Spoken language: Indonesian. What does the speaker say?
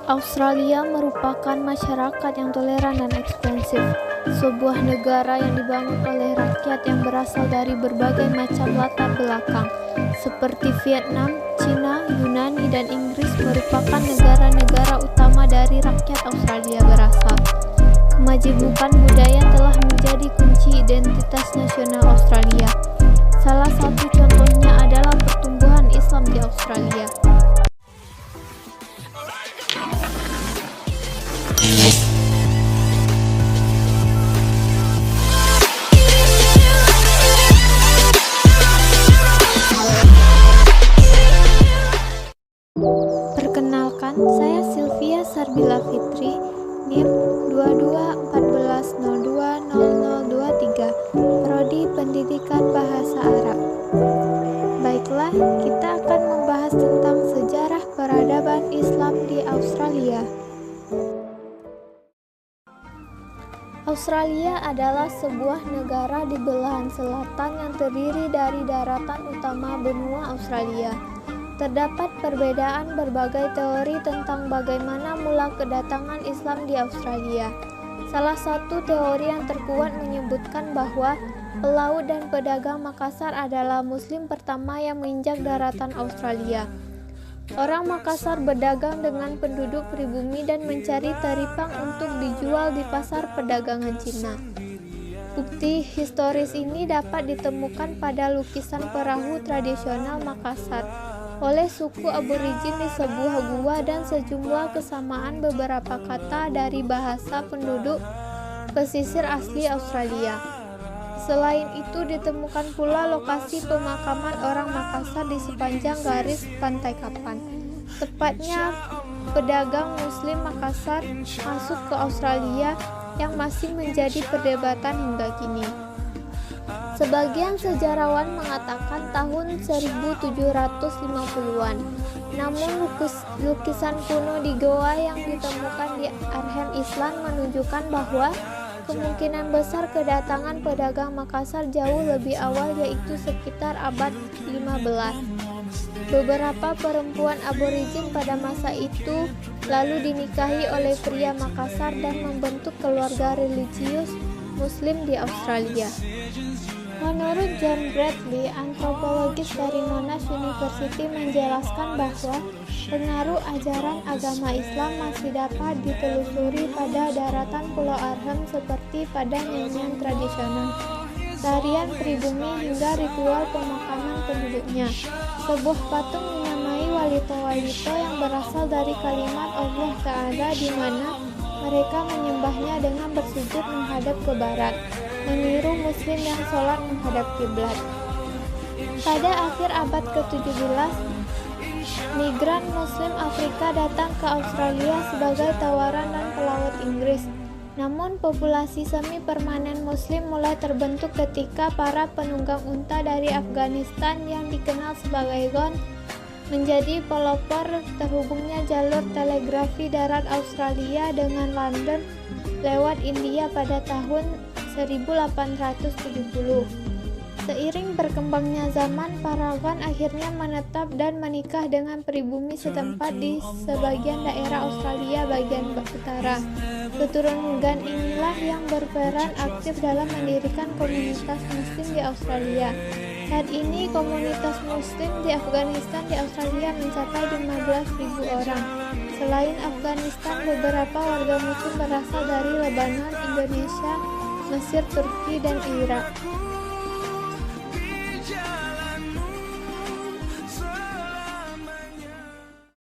Australia merupakan masyarakat yang toleran dan ekspansif, sebuah negara yang dibangun oleh rakyat yang berasal dari berbagai macam latar belakang, seperti Vietnam, Cina, Yunani, dan Inggris merupakan negara-negara utama dari rakyat Australia berasal. Kemajemukan budaya telah menjadi kunci identitas nasional Australia. Salah satu contohnya adalah pertumbuhan Islam di Australia. Perkenalkan, saya Sylvia Sarbila Fitri, NIM 2214020023, Prodi Pendidikan Bahasa Arab. Baiklah, kita akan membahas tentang sejarah peradaban Islam di Australia. Australia adalah sebuah negara di belahan selatan yang terdiri dari daratan utama benua Australia. Terdapat perbedaan berbagai teori tentang bagaimana mula kedatangan Islam di Australia. Salah satu teori yang terkuat menyebutkan bahwa pelaut dan pedagang Makassar adalah Muslim pertama yang menginjak daratan Australia. Orang Makassar berdagang dengan penduduk pribumi dan mencari teripang untuk dijual di pasar perdagangan Cina. Bukti historis ini dapat ditemukan pada lukisan perahu tradisional Makassar oleh suku aborigin di sebuah gua dan sejumlah kesamaan beberapa kata dari bahasa penduduk pesisir asli Australia. Selain itu ditemukan pula lokasi pemakaman orang Makassar di sepanjang garis pantai Kapan. Tepatnya pedagang Muslim Makassar masuk ke Australia yang masih menjadi perdebatan hingga kini. Sebagian sejarawan mengatakan tahun 1750-an. Namun lukisan kuno di goa yang ditemukan di Arnhem Island menunjukkan bahwa kemungkinan besar kedatangan pedagang Makassar jauh lebih awal, yaitu sekitar abad 15. Beberapa perempuan aborigin pada masa itu lalu dinikahi oleh pria Makassar dan membentuk keluarga religius Muslim di Australia. Menurut John Bradley, antropologis dari Monash University, menjelaskan bahwa pengaruh ajaran agama Islam masih dapat ditelusuri pada daratan Pulau Arnhem seperti pada nyanyian tradisional, tarian pribumi hingga ritual pemakaman penduduknya. Sebuah patung menyamai walito-walito yang berasal dari kalimat Allah Ta'ala di mana mereka menyembahnya dengan bersujud menghadap ke barat, meniru Muslim yang sholat menghadap kiblat. Pada akhir abad ke-17, migran Muslim Afrika datang ke Australia sebagai tawaran dan pelaut Inggris. Namun populasi semi permanen Muslim mulai terbentuk ketika para penunggang unta dari Afghanistan yang dikenal sebagai Gond menjadi pelopor terhubungnya jalur telegrafi darat Australia dengan London lewat India pada tahun 1870. Seiring berkembangnya zaman, para Gond akhirnya menetap dan menikah dengan pribumi setempat di sebagian daerah Australia bagian utara. Keturunan Gond inilah yang berperan aktif dalam mendirikan komunitas Muslim di Australia. Saat ini komunitas Muslim di Afghanistan di Australia mencapai 15.000 orang. Selain Afghanistan, beberapa warga Muslim berasal dari Lebanon, Indonesia, Mesir, Turki, dan Irak.